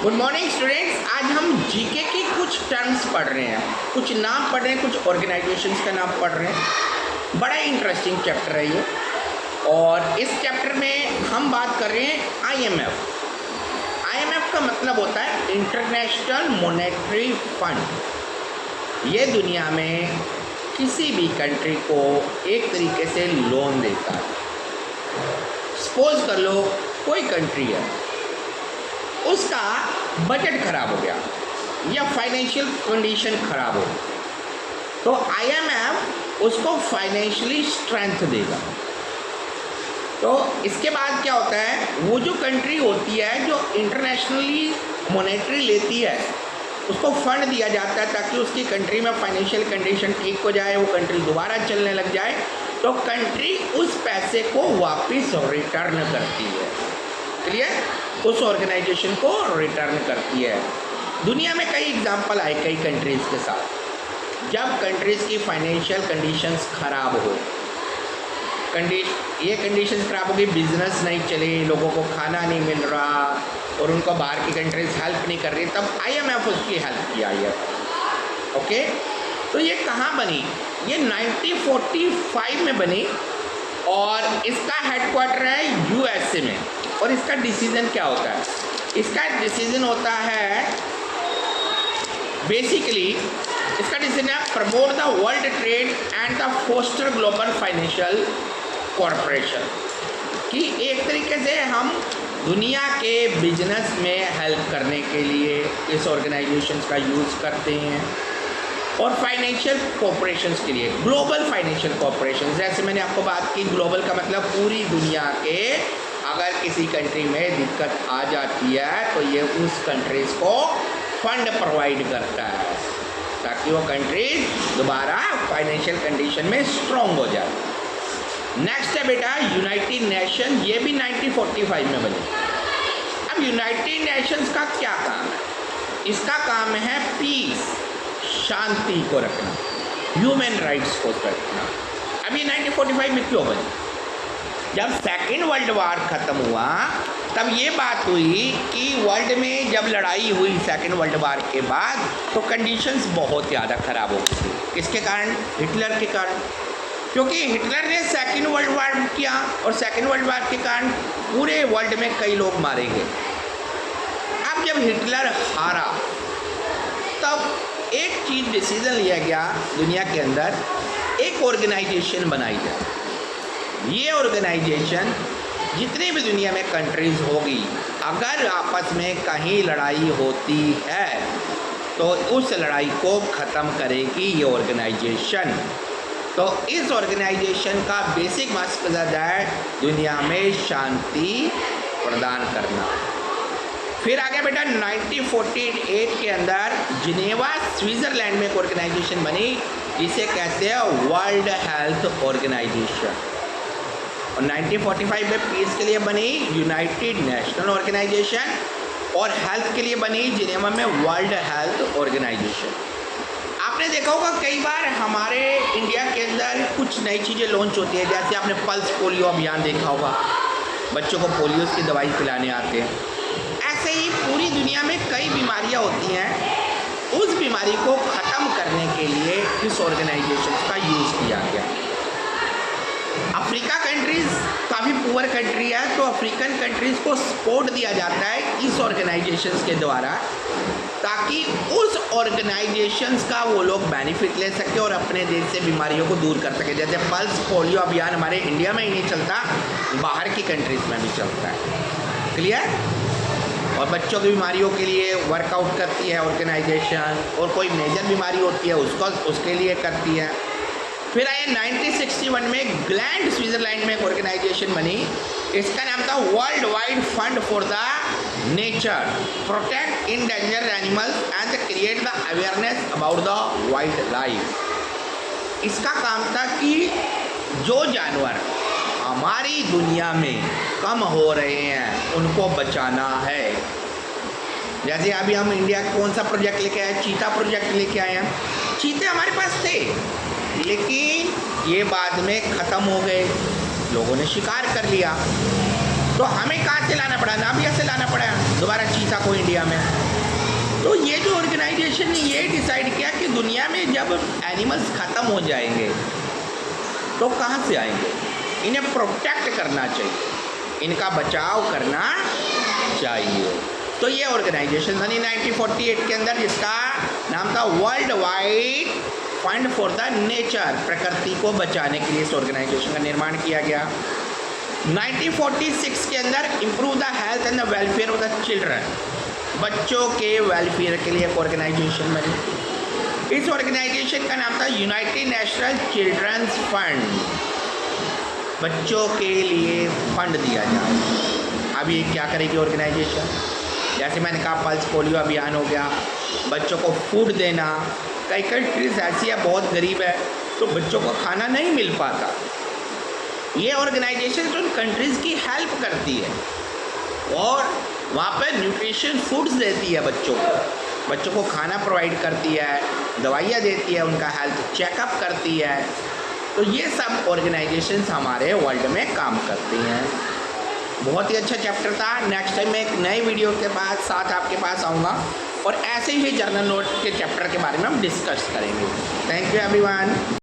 Good morning students. आज हम GK की कुछ टर्म्स पढ़ रहे हैं, कुछ नाम पढ़ रहे हैं, कुछ ऑर्गेनाइजेशंस का नाम पढ़ रहे हैं। बड़ा इंटरेस्टिंग चैप्टर है ये। और इस चैप्टर में हम बात कर रहे हैं आईएमएफ। आईएमएफ का मतलब होता है इंटरनेशनल मॉनेटरी फंड। ये दुनिया में किसी भी कंट्री को एक तरीके से लोन देता है। सपोज कर लो कोई कंट्री है, उसका बजट खराब हो गया या फाइनेंशियल कंडीशन खराब हो, तो आईएमएफ उसको फाइनेंशियली स्ट्रेंथ देगा। तो इसके बाद क्या होता है, वो जो कंट्री होती है जो इंटरनेशनली मॉनेटरी लेती है, उसको फंड दिया जाता है ताकि उसकी कंट्री में फाइनेंशियल कंडीशन ठीक हो जाए, वो कंट्री दोबारा चलने लग जाए। तो कंट्री उस पैसे को वापस रिटर्न करती है, क्लियर, उस ऑर्गेनाइजेशन को रिटर्न करती है। दुनिया में कई एग्जाम्पल आए कई कंट्रीज़ के साथ। जब कंट्रीज़ की फाइनेंशियल कंडीशंस खराब हो, ये कंडीशंस खराब हो गई, बिजनेस नहीं चले, लोगों को खाना नहीं मिल रहा और उनको बाहर की कंट्रीज हेल्प नहीं कर रही, तब आईएमएफ उसकी हेल्प किया है। ओके, तो ये कहाँ बनी? ये 1945 में बनी और इसका हेडक्वार्टर है यूएसए में। और इसका डिसीजन क्या होता है? इसका डिसीजन होता है बेसिकली, इसका डिसीजन है promote the world trade and the foster global financial corporation, कि एक तरीके से हम दुनिया के बिजनेस में हेल्प करने के लिए इस ऑर्गेनाइजेशन का यूज़ करते हैं। और फाइनेंशियल कॉरपोरेशंस के लिए ग्लोबल फाइनेंशियल कॉरपोरेशन, जैसे मैंने आपको बात की, ग्लोबल का मतलब पूरी दुनिया के, अगर किसी कंट्री में दिक्कत आ जाती है तो ये उस कंट्रीज़ को फंड प्रोवाइड करता है ताकि वो कंट्रीज दोबारा फाइनेंशियल कंडीशन में स्ट्रॉन्ग हो जाए। नेक्स्ट है बेटा यूनाइटेड नेशन। ये भी 1945 में बनी। अब यूनाइटेड नेशंस का क्या काम है? इसका काम है पीस, शांति को रखना, ह्यूमन राइट्स को रखना। अब ये 1945 में क्यों बनी? जब सेकेंड वर्ल्ड वार ख़त्म हुआ तब ये बात हुई कि वर्ल्ड में जब लड़ाई हुई सेकेंड वर्ल्ड वार के बाद, तो कंडीशंस बहुत ज़्यादा ख़राब हो गई थी। किसके कारण? हिटलर के कारण। क्योंकि हिटलर ने सेकेंड वर्ल्ड वार किया और सेकेंड वर्ल्ड वार के कारण पूरे वर्ल्ड में कई लोग मारे गए। अब जब हिटलर हारा तब एक चीज़ डिसीज़न लिया गया दुनिया के अंदर, एक ऑर्गेनाइजेशन बनाई जाए। ये ऑर्गेनाइजेशन जितनी भी दुनिया में कंट्रीज़ होगी, अगर आपस में कहीं लड़ाई होती है तो उस लड़ाई को ख़त्म करेगी ये ऑर्गेनाइजेशन। तो इस ऑर्गेनाइजेशन का बेसिक मकसद है दुनिया में शांति प्रदान करना। फिर आगे बेटा 1948 के अंदर जिनेवा स्विट्ज़रलैंड में एक ऑर्गेनाइजेशन बनी जिसे कहते हैं वर्ल्ड हेल्थ ऑर्गेनाइजेशन। और 1945 में पीस के लिए बनी यूनाइटेड नेशनल ऑर्गेनाइजेशन और हेल्थ के लिए बनी जिनेवा में वर्ल्ड हेल्थ ऑर्गेनाइजेशन। आपने देखा होगा कई बार हमारे इंडिया के अंदर कुछ नई चीज़ें लॉन्च होती है, जैसे आपने पल्स पोलियो अभियान देखा होगा, बच्चों को पोलियो की दवाई पिलाने आते हैं। ऐसे ही पूरी दुनिया में कई बीमारियां होती हैं, उस बीमारी को ख़त्म करने के लिए इस ऑर्गेनाइजेशन का यूज़ किया गया। अफ्रीका कंट्रीज़ काफ़ी पुअर कंट्री है, तो अफ्रीकन कंट्रीज़ को सपोर्ट दिया जाता है इस ऑर्गेनाइजेशंस के द्वारा, ताकि उस ऑर्गेनाइजेशंस का वो लोग बेनिफिट ले सके और अपने देश से बीमारियों को दूर कर सके। जैसे पल्स पोलियो अभियान हमारे इंडिया में ही नहीं चलता, बाहर की कंट्रीज़ में भी चलता है, क्लियर। और बच्चों की बीमारियों के लिए वर्कआउट करती है ऑर्गेनाइजेशन, और कोई मेजर बीमारी होती है उसके लिए करती है। फिर आए 1961 में ग्लैंड स्विट्ज़रलैंड में एक ऑर्गेनाइजेशन बनी, इसका नाम था world wide fund for the nature, protect endangered animals and create the awareness about the wild life. इसका काम था कि जो जानवर हमारी दुनिया में कम हो रहे हैं उनको बचाना है। जैसे अभी हम इंडिया कौन सा प्रोजेक्ट लेके आए? चीता प्रोजेक्ट लेके आए हैं। चीते हमारे पास थे लेकिन ये बाद में ख़त्म हो गए, लोगों ने शिकार कर लिया, तो हमें कहाँ से लाना पड़ा? नामिबिया से लाना पड़ा। दोबारा चीता को इंडिया में। तो ये जो ऑर्गेनाइजेशन ने ये डिसाइड किया कि दुनिया में जब एनिमल्स ख़त्म हो जाएंगे तो कहाँ से आएंगे, इन्हें प्रोटेक्ट करना चाहिए, इनका बचाव करना चाहिए। तो ये ऑर्गेनाइजेशन बनी 1948 के अंदर, जिसका नाम था world wide fund for the nature. प्रकृति को बचाने के लिए इस ऑर्गेनाइजेशन का निर्माण किया गया। 1946 के अंदर improve the health and the welfare of the children, बच्चों के वेलफेयर के लिए एक ऑर्गेनाइजेशन बनी। इस ऑर्गेनाइजेशन का नाम था यूनाइटेड नेशनल चिल्ड्रंस फंड, बच्चों के लिए फंड दिया जाए। अब ये क्या करेगी ऑर्गेनाइजेशन, जैसे मैंने कहा पल्स पोलियो अभियान हो गया, बच्चों को फूड देना। कई कंट्रीज ऐसी है बहुत गरीब है तो बच्चों को खाना नहीं मिल पाता, ये ऑर्गेनाइजेशन उन कंट्रीज़ की हेल्प करती है और वहाँ पर न्यूट्रिशन फूड्स देती है बच्चों को खाना प्रोवाइड करती है, दवाइयाँ देती है, उनका हेल्थ चेकअप करती है। तो ये सब ऑर्गेनाइजेशंस हमारे वर्ल्ड में काम करती हैं। बहुत ही अच्छा चैप्टर था। नेक्स्ट टाइम मैं एक नई वीडियो के साथ आपके पास आऊँगा और ऐसे ही जर्नल नोट के चैप्टर के बारे में हम डिस्कस करेंगे। Thank you everyone.